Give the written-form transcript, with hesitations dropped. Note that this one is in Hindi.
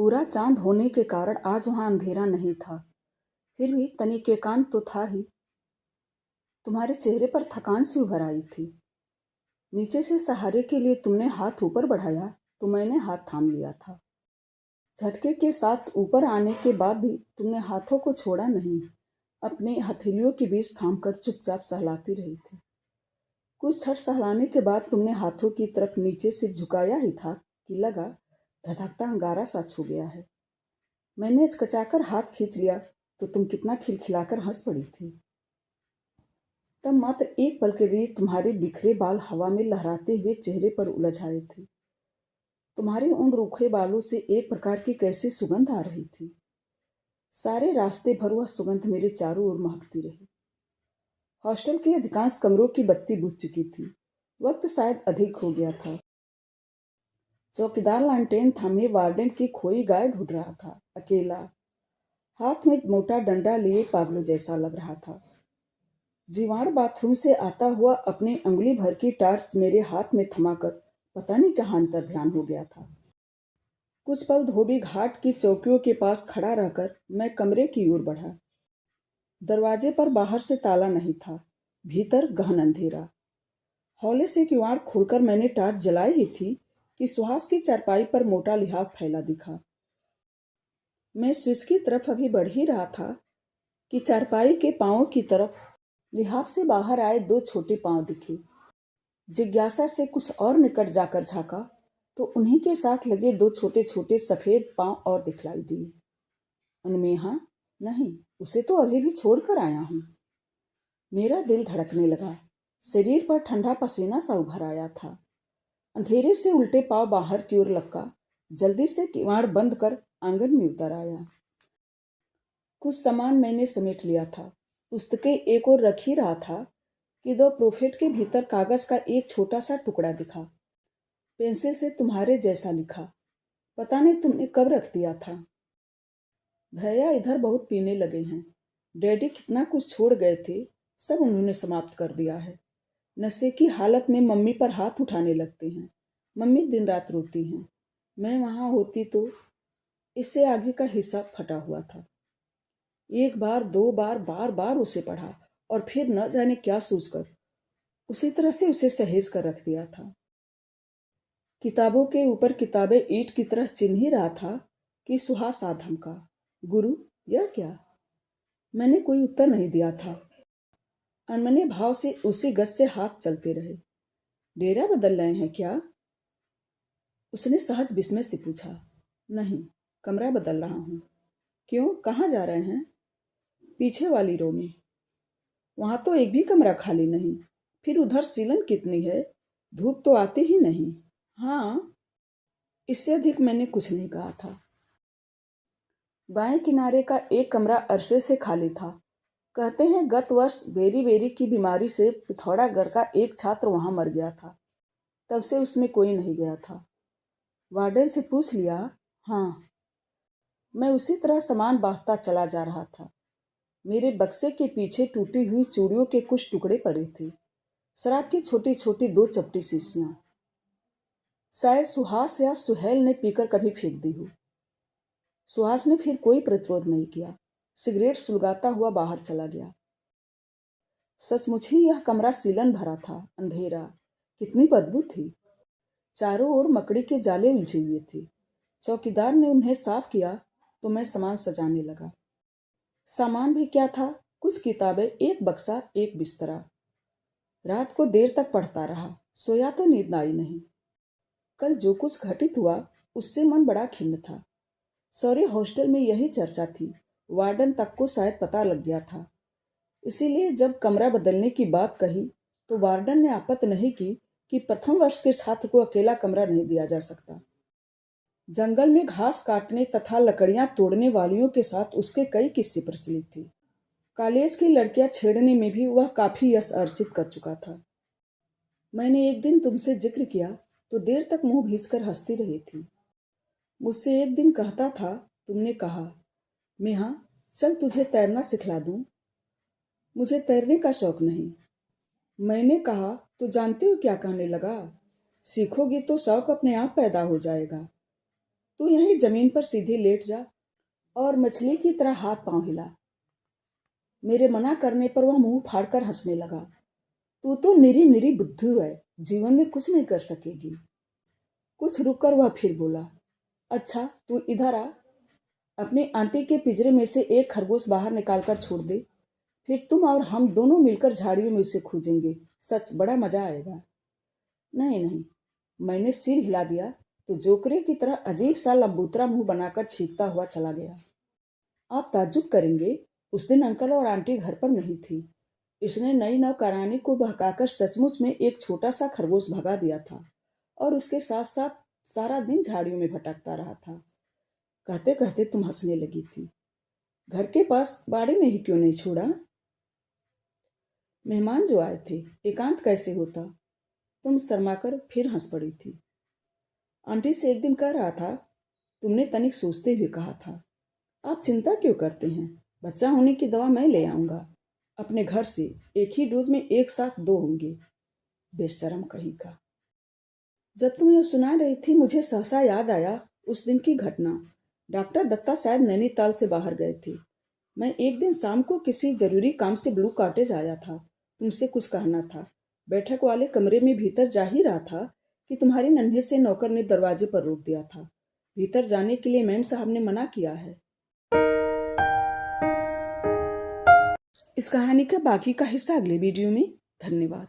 पूरा चांद होने के कारण आज वहां अंधेरा नहीं था। फिर भी तनिक एकांत तो था ही। तुम्हारे चेहरे पर थकान सी उभर आई थी। नीचे से सहारे के लिए तुमने हाथ ऊपर बढ़ाया तो मैंने हाथ थाम लिया था। झटके के साथ ऊपर आने के बाद भी तुमने हाथों को छोड़ा नहीं। अपने हथेलियों के बीच थामकर चुपचाप सहलाती रही थी। कुछ क्षण सहलाने के बाद तुमने हाथों की तरफ नीचे से झुकाया ही था कि लगा धधकता अंगारा सा छू गया है। मैंने हिचकिचाकर हाथ खींच लिया तो तुम कितना खिलखिलाकर हंस पड़ी थी। तब मात्र एक पल के लिए तुम्हारे बिखरे बाल हवा में लहराते हुए चेहरे पर उलझ आए थे। तुम्हारे उन रूखे बालों से एक प्रकार की कैसी सुगंध आ रही थी। सारे रास्ते भर वह सुगंध मेरे चारों ओर महकती रही। हॉस्टल के अधिकांश कमरों की बत्ती बुझ चुकी थी। वक्त शायद अधिक हो गया था। चौकीदार लालटेन थामे वार्डन की खोई गाय ढूंढ रहा था, अकेला, हाथ में मोटा डंडा लिए पागलों जैसा लग रहा था। जीवाण बाथरूम से आता हुआ अपनी अंगुली भर की टार्च मेरे हाथ में थमाकर पता नहीं कहाँ अंतर ध्यान हो गया था। कुछ पल धोबी घाट की चौकियों के पास खड़ा रहकर मैं कमरे की ओर बढ़ा। दरवाजे पर बाहर से ताला नहीं था, भीतर गहन अंधेरा। हौले से किवाड़ खोलकर मैंने टार्च जलाई ही थी कि सुहास की चारपाई पर मोटा लिहाफ फैला दिखा। मैं स्विच की तरफ अभी बढ़ ही रहा था कि चारपाई के पांवों की तरफ लिहाफ से बाहर आए दो छोटे पांव दिखे। जिज्ञासा से कुछ और निकट जाकर झांका तो उन्हीं के साथ लगे दो छोटे छोटे सफेद पांव और दिखलाई दिए। उनमें हाँ नहीं, उसे तो अभी भी छोड़कर आया हूं। मेरा दिल धड़कने लगा। शरीर पर ठंडा पसीना सा उभर आया था। अंधेरे से उल्टे पांव बाहर की ओर लपका जल्दी से किवाड़ बंद कर आंगन में उतर आया। कुछ सामान मैंने समेट लिया था। पुस्तकें एक ओर रख ही रहा था कि दो प्रोफेट के भीतर कागज का एक छोटा सा टुकड़ा दिखा। पेंसिल से तुम्हारे जैसा लिखा। पता नहीं तुमने कब रख दिया था। भैया इधर बहुत पीने लगे हैं। डैडी कितना कुछ छोड़ गए थे, सब उन्होंने समाप्त कर दिया है। नशे की हालत में मम्मी पर हाथ उठाने लगते हैं। मम्मी दिन रात रोती हैं। मैं वहां होती तो। इससे आगे का हिस्सा फटा हुआ था। एक बार, दो बार, बार बार उसे पढ़ा और फिर न जाने क्या सोचकर उसी तरह से उसे सहेज कर रख दिया था। किताबों के ऊपर किताबें ईंट की तरह चिन्ह ही रहा था कि सुहास आ धमका। गुरु, यह क्या? मैंने कोई उत्तर नहीं दिया था। अनमने भाव से उसी गज से हाथ चलते रहे। डेरा बदल रहे हैं क्या? उसने सहज विस्मय से पूछा। नहीं, कमरा बदल रहा हूं। क्यों, कहाँ जा रहे हैं? पीछे वाली रो में। वहां तो एक भी कमरा खाली नहीं। फिर उधर सीलन कितनी है? धूप तो आती ही नहीं। हाँ, इससे अधिक मैंने कुछ नहीं कहा था। बाएं किनारे का एक कमरा अरसे से खाली था। कहते हैं गत वर्ष बेरी बेरी की बीमारी से पिथौरागढ़ का एक छात्र वहां मर गया था। तब से उसमें कोई नहीं गया था। वार्डन से पूछ लिया। हाँ। मैं उसी तरह सामान बांटता चला जा रहा था। मेरे बक्से के पीछे टूटी हुई चूड़ियों के कुछ टुकड़े पड़े थे। शराब की छोटी छोटी दो चपटी शीशियां। शायद सुहास या सुहेल ने पीकर कभी फेंक दी हो। सुहास ने फिर कोई प्रतिरोध नहीं किया। सिगरेट सुलगाता हुआ बाहर चला गया। सचमुच ही यह कमरा सीलन भरा था, अंधेरा। कितनी बदबू थी। चारों ओर मकड़ी के जाले उलझे हुए थे। चौकीदार ने उन्हें साफ किया तो मैं सामान सजाने लगा। सामान भी क्या था, कुछ किताबें, एक बक्सा, एक बिस्तरा। रात को देर तक पढ़ता रहा, सोया तो नींद आई नहीं। कल जो कुछ घटित हुआ उससे मन बड़ा खिन्न था। सारे हॉस्टल में यही चर्चा थी। वार्डन तक को शायद पता लग गया था। इसीलिए जब कमरा बदलने की बात कही तो वार्डन ने आपत्ति नहीं की कि प्रथम वर्ष के छात्र को अकेला कमरा नहीं दिया जा सकता। जंगल में घास काटने तथा लकड़ियां तोड़ने वालियों के साथ उसके कई किस्से प्रचलित थे। कॉलेज की लड़कियां छेड़ने में भी वह काफी यश अर्जित कर चुका था। मैंने एक दिन तुमसे जिक्र किया तो देर तक मुंह भींचकर हंसती रही थी। मुझसे एक दिन कहता था, तुमने कहा, मेहा चल तुझे तैरना सिखला दूं। मुझे तैरने का शौक नहीं। मैंने कहा, तो जानते हो क्या कहने लगा? सीखोगी तो शौक अपने आप पैदा हो जाएगा। तू यहीं जमीन पर सीधे लेट जा और मछली की तरह हाथ पांव हिला। मेरे मना करने पर वह मुंह फाड़कर हंसने लगा। तू तो निरी निरी बुद्धू है, जीवन में कुछ नहीं कर सकेगी। कुछ रुककर वह फिर बोला, अच्छा तू इधर आ, अपनी आंटी के पिंजरे में से एक खरगोश बाहर निकालकर छोड़ दे, फिर तुम और हम दोनों मिलकर झाड़ियों में उसे खोजेंगे। सच बड़ा मजा आएगा। नहीं नहीं, मैंने सिर हिला दिया तो जोकरे की तरह अजीब सा लंबूतरा मुंह बनाकर छींकता हुआ चला गया। आप ताज्जुब करेंगे, उस दिन अंकल और आंटी घर पर नहीं थी। इसने नई नौकरानी को बहकाकर सचमुच में एक छोटा सा खरगोश भगा दिया था और उसके साथ साथ सारा दिन झाड़ियों में भटकता रहा था। कहते कहते तुम हंसने लगी थी। घर के पास बाड़े में ही क्यों नहीं छोड़ा? मेहमान जो आए थे, एकांत कैसे होता? तुम शर्माकर फिर हंस पड़ी थी। आंटी से एक दिन कह रहा था, तुमने तनिक सोचते हुए कहा था, आप चिंता क्यों करते हैं, बच्चा होने की दवा मैं ले आऊंगा अपने घर से, एक ही डोज में एक साथ 2 होंगे। बेशरम कहीं का। जब तुम यह सुना रही थी मुझे सहसा याद आया उस दिन की घटना। डॉक्टर दत्ता शायद नैनीताल से बाहर गए थे। मैं एक दिन शाम को किसी जरूरी काम से ब्लू कॉटेज आया था, तुमसे कुछ कहना था। बैठक वाले कमरे में भीतर जा ही रहा था कि तुम्हारे नन्हे से नौकर ने दरवाजे पर रोक दिया था। भीतर जाने के लिए मैम साहब ने मना किया है। इस कहानी का बाकी का हिस्सा अगले वीडियो में। धन्यवाद।